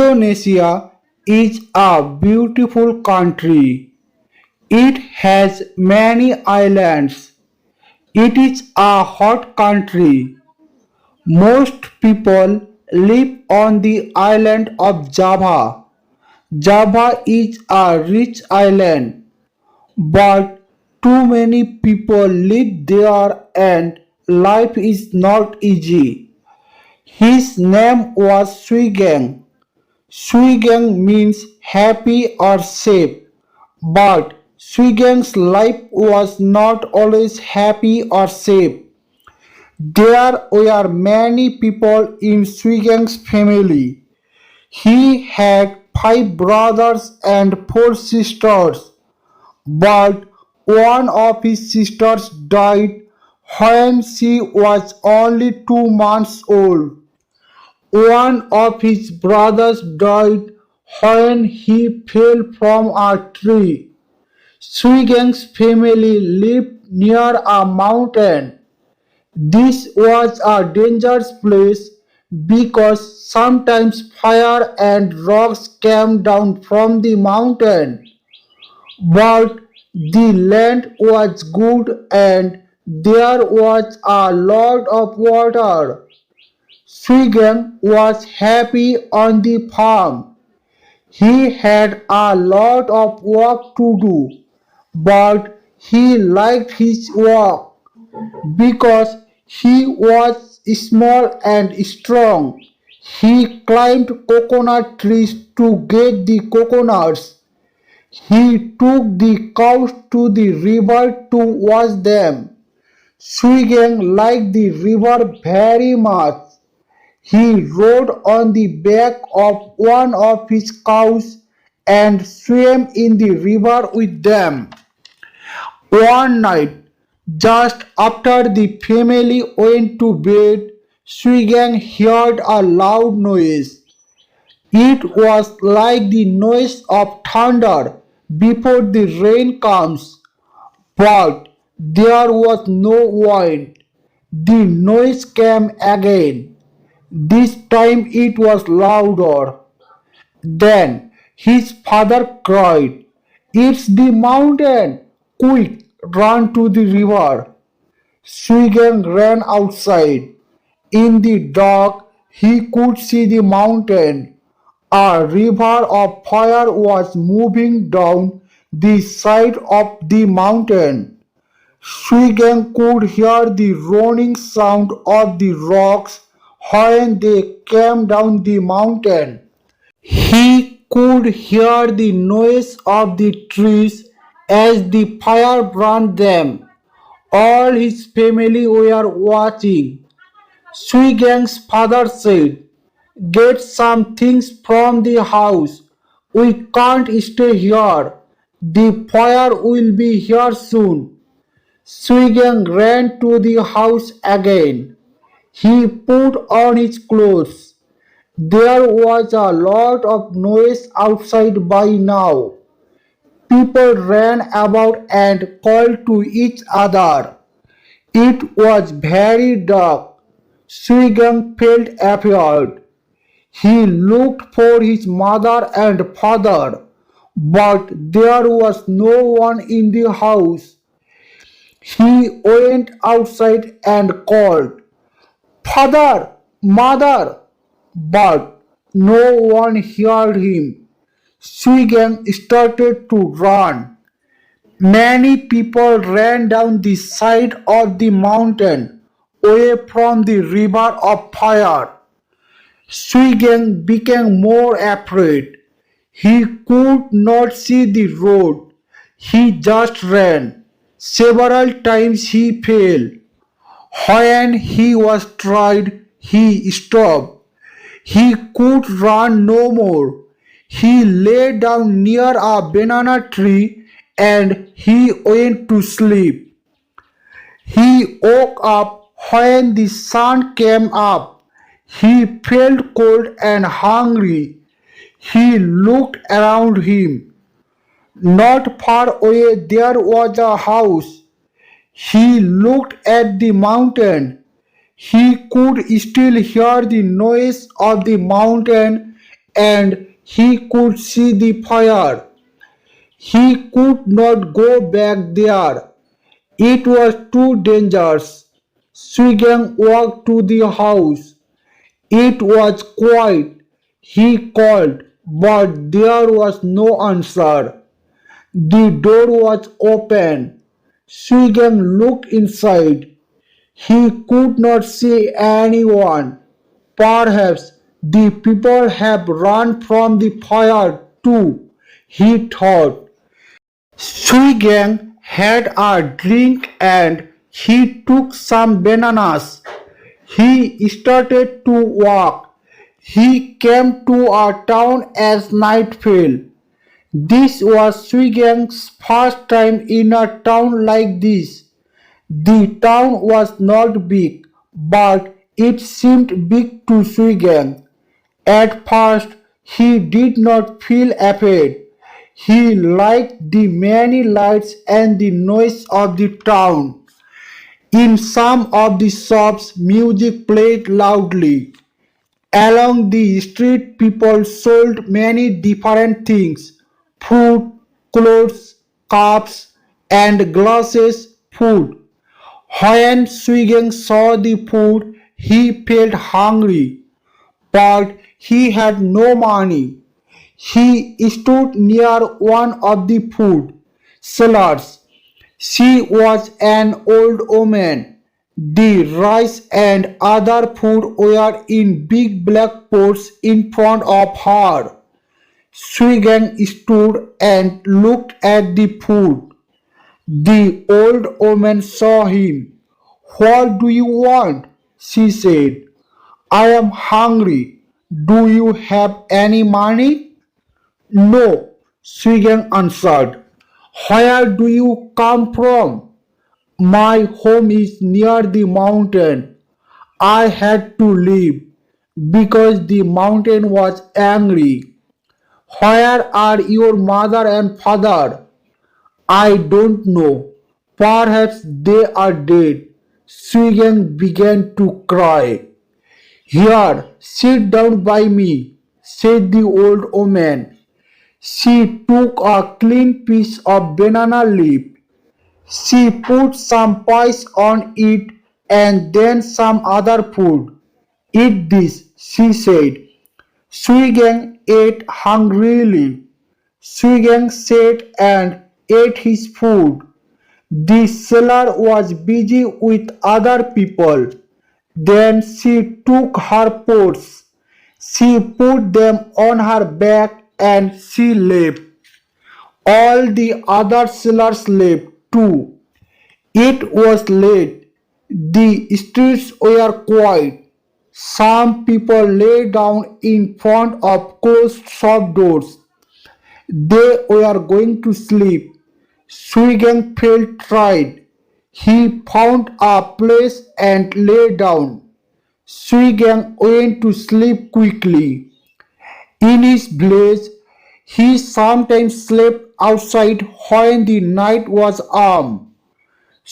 Indonesia is a beautiful country. It has many islands. It is a hot country. Most people live on the island of Java. Java is a rich island, but too many people live there and life is not easy. His name was Swigang. Swigang means happy or safe, but Swigang's life was not always happy or safe. There were many people in Swigang's family. He had 5 brothers and 4 sisters, but one of his sisters died when she was only 2 months old. One of his brothers died when he fell from a tree. Swigang's family lived near a mountain. This was a dangerous place because sometimes fire and rocks came down from the mountain. But the land was good and there was a lot of water. Swigan was happy on the farm. He had a lot of work to do, but he liked his work because he was small and strong. He climbed coconut trees to get the coconuts. He took the cows to the river to wash them. Swigan liked the river very much. He rode on the back of one of his cows and swam in the river with them. One night, just after the family went to bed, Swigan heard a loud noise. It was like the noise of thunder before the rain comes, but there was no wind. The noise came again. This time it was louder. Then his father cried, "It's the mountain! Quick, run to the river!" Swigan ran outside. In the dark, he could see the mountain. A river of fire was moving down the side of the mountain. Swigan could hear the rolling sound of the rocks when they came down the mountain. He could hear the noise of the trees as the fire burned them. All his family were watching. Swigang's father said, "Get some things from the house. We can't stay here. The fire will be here soon." Swigang ran to the house again. He put on his clothes. There was a lot of noise outside by now. People ran about and called to each other. It was very dark. Swigang felt afraid. He looked for his mother and father, but there was no one in the house. He went outside and called, "Father, mother," but no one heard him. Swigang started to run. Many people ran down the side of the mountain, away from the river of fire. Swigang became more afraid. He could not see the road. He just ran. Several times he fell. When he was tired, he stopped. He could run no more. He lay down near a banana tree and he went to sleep. He woke up when the sun came up. He felt cold and hungry. He looked around him. Not far away there was a house. He looked at the mountain. He could still hear the noise of the mountain and he could see the fire. He could not go back there. It was too dangerous. Swigang walked to the house. It was quiet. He called, but there was no answer. The door was open. Swigang looked inside. He could not see anyone. Perhaps the people have run from the fire too, he thought. Swigang had a drink and he took some bananas. He started to walk. He came to a town as night fell. This was Swigang's first time in a town like this. The town was not big, but it seemed big to Swigang. At first, he did not feel afraid. He liked the many lights and the noise of the town. In some of the shops, music played loudly. Along the street, people sold many different things: food, clothes, cups, and glasses, food. When Swiggin saw the food, he felt hungry, but he had no money. He stood near one of the food sellers. She was an old woman. The rice and other food were in big black pots in front of her. Swigan stood and looked at the food. The old woman saw him. "What do you want?" she said. "I am hungry. Do you have any money?" "No," Swigan answered. "Where do you come from?" "My home is near the mountain. I had to leave because the mountain was angry." "Where are your mother and father?" "I don't know. Perhaps they are dead." Swigan began to cry. "Here, sit down by me," said the old woman. She took a clean piece of banana leaf. She put some pies on it and then some other food. "Eat this," she said. Swigang ate hungrily. Swigang sat and ate his food. The seller was busy with other people. Then she took her pots. She put them on her back and she left. All the other sellers left too. It was late. The streets were quiet. Some people lay down in front of closed shop doors. They were going to sleep. Swigan felt tired. He found a place and lay down. Swigan went to sleep quickly. In his village, he sometimes slept outside when the night was warm.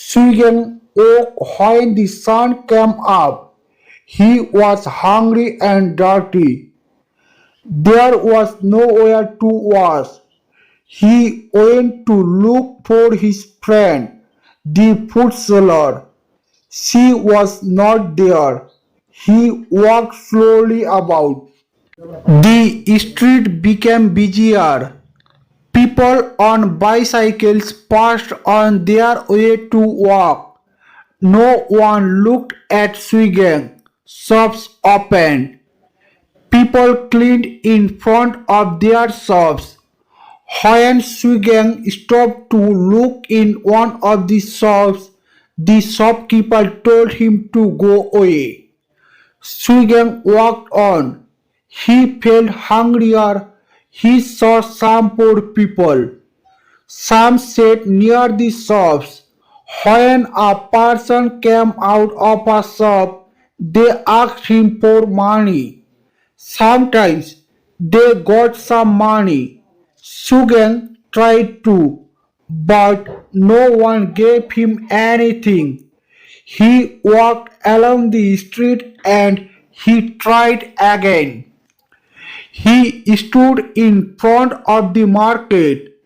Swigan woke when the sun came up. He was hungry and dirty. There was nowhere to wash. He went to look for his friend, the food seller. She was not there. He walked slowly about. The street became busier. People on bicycles passed on their way to work. No one looked at Swigan. Shops opened. People cleaned in front of their shops. When Swigang stopped to look in one of the shops, the shopkeeper told him to go away. Swigang walked on. He felt hungrier. He saw some poor people. Some sat near the shops. When a person came out of a shop, they asked him for money. Sometimes they got some money. Sugan tried to, but no one gave him anything. He walked along the street and he tried again. He stood in front of the market.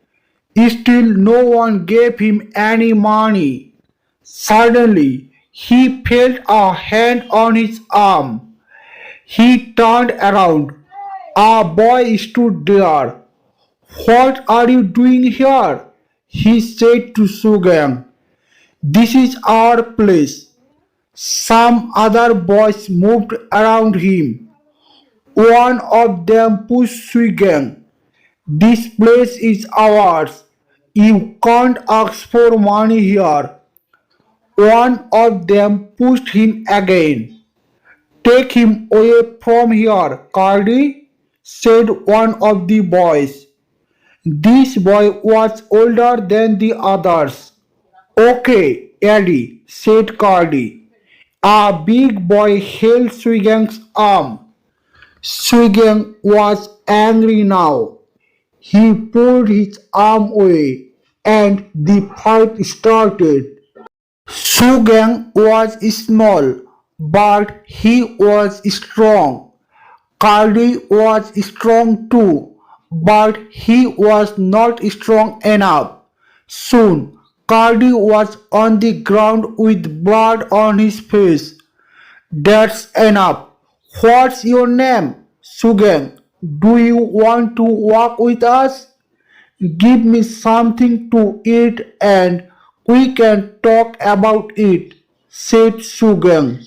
Still, no one gave him any money. Suddenly, he felt a hand on his arm. He turned around. A boy stood there. What are you doing here? He said to Sugang. This is our place. Some other boys moved around him. One of them pushed Sugang. This place is ours. You can't ask for money here. One of them pushed him again. Take him away from here, Cardi, said one of the boys. This boy was older than the others. Okay, Eddie, said Cardi. A big boy held Swigang's arm. Swigang was angry now. He pulled his arm away and the fight started. Sugang was small, but he was strong. Cardi was strong too, but he was not strong enough. Soon, Cardi was on the ground with blood on his face. That's enough. What's your name? Sugang. Do you want to walk with us? Give me something to eat and we can talk about it, said Sugang.